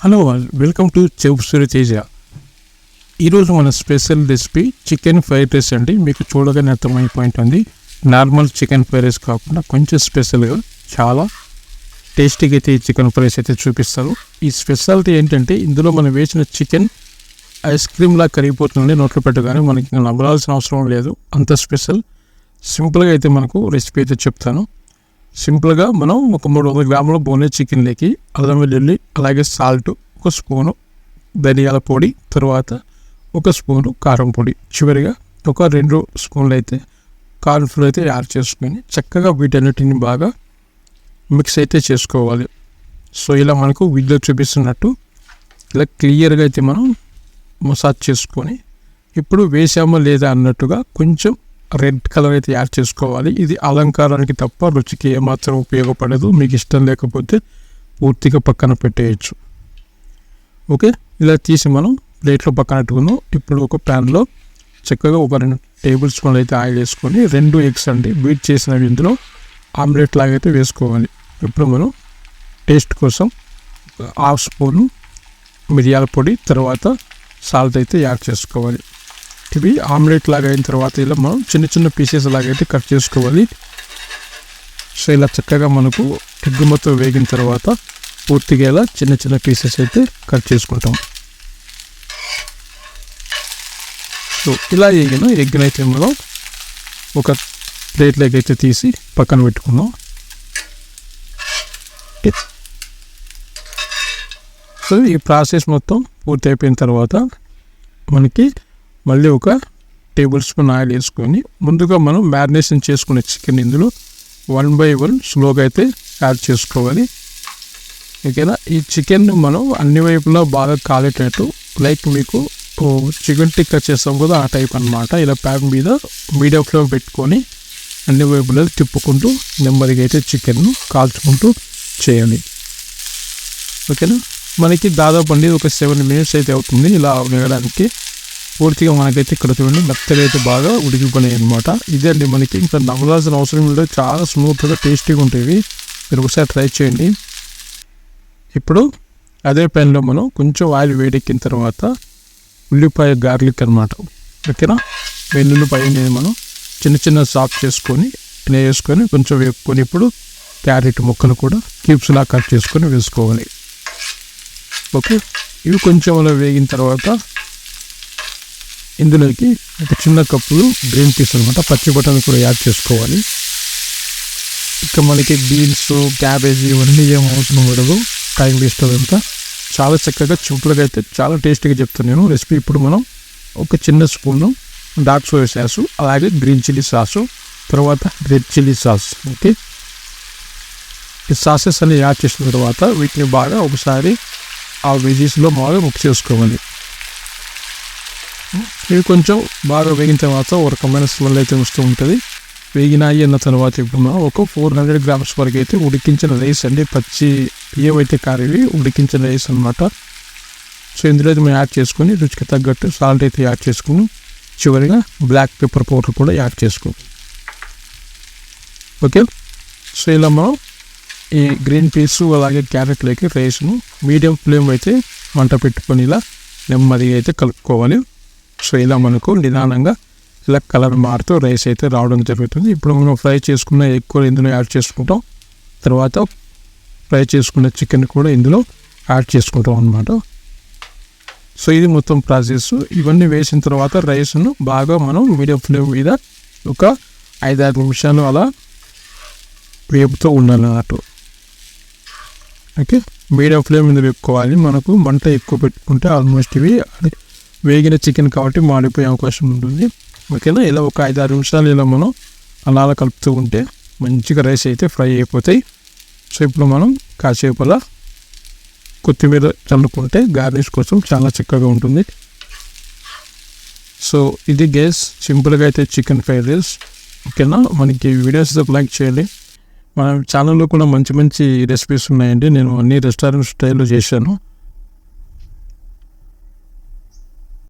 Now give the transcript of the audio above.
Hello all, welcome to chef Surya Teja. ఈరోజు మన special recipe chicken fried rice అండి. మీకు చూడగానే అర్థమైపోయింటుంది. నార్మల్ చికెన్ ఫ్రైడ్ రైస్ కాకుండా కొంచెం స్పెషల్గా చాలా టేస్టీగా అయితే ఈ చికెన్ ఫ్రైడ్ రైస్ అయితే చూపిస్తారు. ఈ స్పెషాలిటీ ఏంటంటే ఇందులో మనం వేసిన చికెన్ ఐస్ క్రీమ్లా కరిగిపోతుంది నోట్లో పెట్టగానే. మనకి నవ్వాల్సిన అవసరం లేదు, అంత స్పెషల్. సింపుల్గా అయితే మనకు రెసిపీ అయితే చెప్తాను. సింపుల్గా మనం ఒక 300 గ్రాముల బోన్లెస్ చికెన్లోకి అల్లం వెల్లుల్లి, అలాగే సాల్ట్, ఒక స్పూను ధనియాల పొడి, తర్వాత ఒక స్పూను కారం పొడి, చివరిగా ఒక 2 స్పూన్లు అయితే కార్న్ఫ్లోర్ అయితే యాడ్ చేసుకొని చక్కగా వీటన్నిటిని బాగా మిక్స్ అయితే చేసుకోవాలి. సో ఇలా మనకు వీడియో చూపిస్తున్నట్టు ఇలా క్లియర్గా అయితే మనం మసాజ్ చేసుకొని ఇప్పుడు వేసామో లేదా అన్నట్టుగా కొంచెం రెడ్ కలర్ అయితే యాడ్ చేసుకోవాలి. ఇది అలంకారానికి తప్ప రుచికి ఏమాత్రం ఉపయోగపడదు. మీకు ఇష్టం లేకపోతే పూర్తిగా పక్కన పెట్టేయచ్చు. ఓకే, ఇలా తీసి మనం ప్లేట్లో పక్కన పెట్టుకున్నాం. ఇప్పుడు ఒక ప్యాన్లో చక్కగా ఒక 2 టేబుల్ స్పూన్లు అయితే ఆయిల్ వేసుకొని 2 ఎగ్స్ అండి బీట్ చేసినవి ఇందులో ఆమ్లెట్ లాగా అయితే వేసుకోవాలి. ఇప్పుడు మనం టేస్ట్ కోసం 1/2 స్పూను మిరియాల పొడి, తర్వాత సాల్ట్ అయితే యాడ్ చేసుకోవాలి. ఇవి ఆమ్లెట్ లాగా అయిన తర్వాత ఇలా మనం చిన్న చిన్న పీసెస్ లాగైతే కట్ చేసుకోవాలి. సో ఇలా చక్కగా మనకు ఎగ్ మొత్తం వేగిన తర్వాత పూర్తిగా ఇలా చిన్న చిన్న పీసెస్ అయితే కట్ చేసుకుంటాం. సో ఇలా వేగిన ఎగ్ని అయితే మనం ఒక ప్లేట్లోకి అయితే తీసి పక్కన పెట్టుకుందాం. సో ఈ ప్రాసెస్ మొత్తం పూర్తి అయిపోయిన తర్వాత మనకి మళ్ళీ ఒక టేబుల్ స్పూన్ ఆయిల్ వేసుకొని ముందుగా మనం మ్యారినేషన్ చేసుకునే చికెన్ ఇందులో 1 by 1 స్లోగా అయితే యాడ్ చేసుకోవాలి. ఓకేనా, ఈ చికెన్ మనం అన్ని వైపులా బాగా కాలేటట్టు, లైక్ మీకు చికెన్ టిక్కా చేస్తాం కదా ఆ టైప్ అనమాట. ఇలా ప్యాన్ మీద మీడియం ఫ్లేమ్ పెట్టుకొని అన్ని వైపులా తిప్పుకుంటూ నెమ్మదిగా అయితే చికెన్ను కాల్చుకుంటూ చేయాలి. ఓకేనా, మనకి దాదాపు అండి ఒక 7 minutes అయితే అవుతుంది ఇలా వేయడానికి. పూర్తిగా మనకైతే ఇక్కడ చూడండి మెత్తగా అయితే బాగా ఉడికిపోయినాయి అనమాట. ఇదే అండి, మనకి ఇంకా నవ్వాల్సిన అవసరం లేదు, చాలా స్మూత్గా టేస్టీగా ఉంటాయి. మీరు ఒకసారి ట్రై చేయండి. ఇప్పుడు అదే ప్యాన్లో మనం కొంచెం ఆయిల్ వేడెక్కిన తర్వాత ఉల్లిపాయ గార్లిక్ అనమాట. ఓకేనా, వెల్లుల్లిపాయ మనం చిన్న చిన్న చాప్ చేసుకొని వేసుకొని కొంచెం వేపుకొని ఇప్పుడు క్యారెట్ ముక్కలు కూడా క్యూబ్స్లా కట్ చేసుకొని వేసుకోవాలి. ఓకే, ఇవి కొంచెం అలా వేగిన తర్వాత ఇందులోకి ఒక చిన్న కప్పులు గ్రీన్ పీస్ అనమాట, పచ్చి బఠానీ కూడా యాడ్ చేసుకోవాలి. ఇక మనకి బీన్స్, క్యాబేజీ ఇవన్నీ ఏం అవసరం పడదు, టైం వేస్ట్ అదంతా. చాలా చక్కగా సింపుల్గా అయితే చాలా టేస్టీగా చెప్తాను నేను రెసిపీ. ఇప్పుడు మనం ఒక చిన్న స్పూను డార్క్ సోయా సాసు, అలాగే గ్రీన్ చిల్లీ సాసు, తర్వాత రెడ్ చిల్లీ సాస్. ఓకే, ఈ సాసెస్ అన్ని యాడ్ చేసిన తర్వాత వీటిని బాగా ఒకసారి ఆ వెజీస్లో బాగా మిక్స్ చేసుకోవాలి. ఇవి కొంచెం బాగా వేగిన తర్వాత ఒక రకమైన స్మెల్ అయితే వస్తూ ఉంటుంది. వేగినాయి అన్న తర్వాత ఇప్పుడు మనం ఒక 400 grams వరకు అయితే ఉడికించిన రైస్ అండి, పచ్చి ఏవైతే కారేవి ఉడికించిన రైస్ అనమాట. సో ఇందులో అయితే మనం యాడ్ చేసుకొని రుచికి తగ్గట్టు సాల్ట్ అయితే యాడ్ చేసుకుని చివరిగా బ్లాక్ పెప్పర్ పౌడర్ కూడా యాడ్ చేసుకోవాలి. ఓకే, సో ఇలా మనం ఈ గ్రీన్ పీస్ అలాగే క్యారెట్లోకి రైస్ను మీడియం ఫ్లేమ్ అయితే మంట పెట్టుకొని ఇలా నెమ్మదిగా అయితే కలుపుకోవాలి. సో ఇలా మనకు నిదానంగా ఇలా కలర్ మారుతూ రైస్ అయితే రావడం జరుగుతుంది. ఇప్పుడు మనం ఫ్రై చేసుకున్న ఎగ్ కూడా ఇందులో యాడ్ చేసుకుంటాం, తర్వాత ఫ్రై చేసుకున్న చికెన్ కూడా ఇందులో యాడ్ చేసుకుంటాం అన్నమాట. సో ఇది మొత్తం ప్రాసెస్. ఇవన్నీ వేసిన తర్వాత రైస్ను బాగా మనం మీడియం ఫ్లేమ్ మీద ఒక 5-6 నిమిషాలు అలా వేపుతూ ఉండాలి అన్నట్టు. ఓకే, మీడియం ఫ్లేమ్ మీద వేపుకోవాలి. మనకు మంట ఎక్కువ పెట్టుకుంటే ఆల్మోస్ట్ ఇవి వేగిన చికెన్ కాబట్టి మాడిపోయే అవకాశం ఉంటుంది. ఓకేనా, ఇలా ఒక 5-6 నిమిషాలు ఇలా మనం అలా కలుపుతూ ఉంటే మంచిగా రైస్ అయితే ఫ్రై అయిపోతాయి. సో ఇప్పుడు మనం కాసేపు అలా కొత్తిమీర చల్లుకుంటే గార్నిష్ కోసం చాలా చక్కగా ఉంటుంది. సో ఇది గైస్ సింపుల్గా అయితే చికెన్ ఫ్రైడ్ రైస్. ఓకేనా, మనకి వీడియోస్ లైక్ చేయండి. మన ఛానల్లో కూడా మంచి మంచి రెసిపీస్ ఉన్నాయండి. నేను అన్ని రెస్టారెంట్ స్టైల్లో చేశాను.